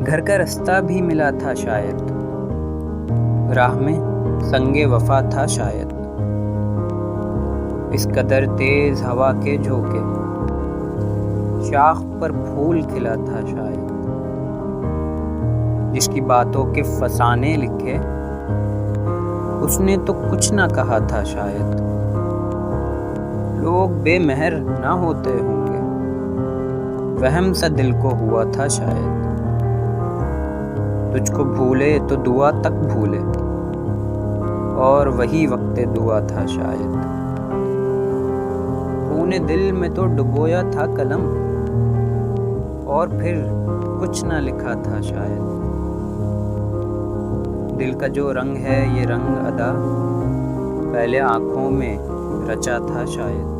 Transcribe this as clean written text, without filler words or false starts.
घर का रास्ता भी मिला था शायद, राह में संगे वफा था शायद। इस कदर तेज हवा के झोंके, शाख पर फूल खिला था शायद। जिसकी बातों के फसाने लिखे, उसने तो कुछ ना कहा था शायद। लोग बेमेहर ना होते होंगे, वहम सा दिल को हुआ था शायद। तुझको भूले तो दुआ तक भूले, और वही वक्ते दुआ था शायद। तूने दिल में तो डुबोया था कलम, और फिर कुछ ना लिखा था शायद। दिल का जो रंग है ये रंग अदा, पहले आँखों में रचा था शायद।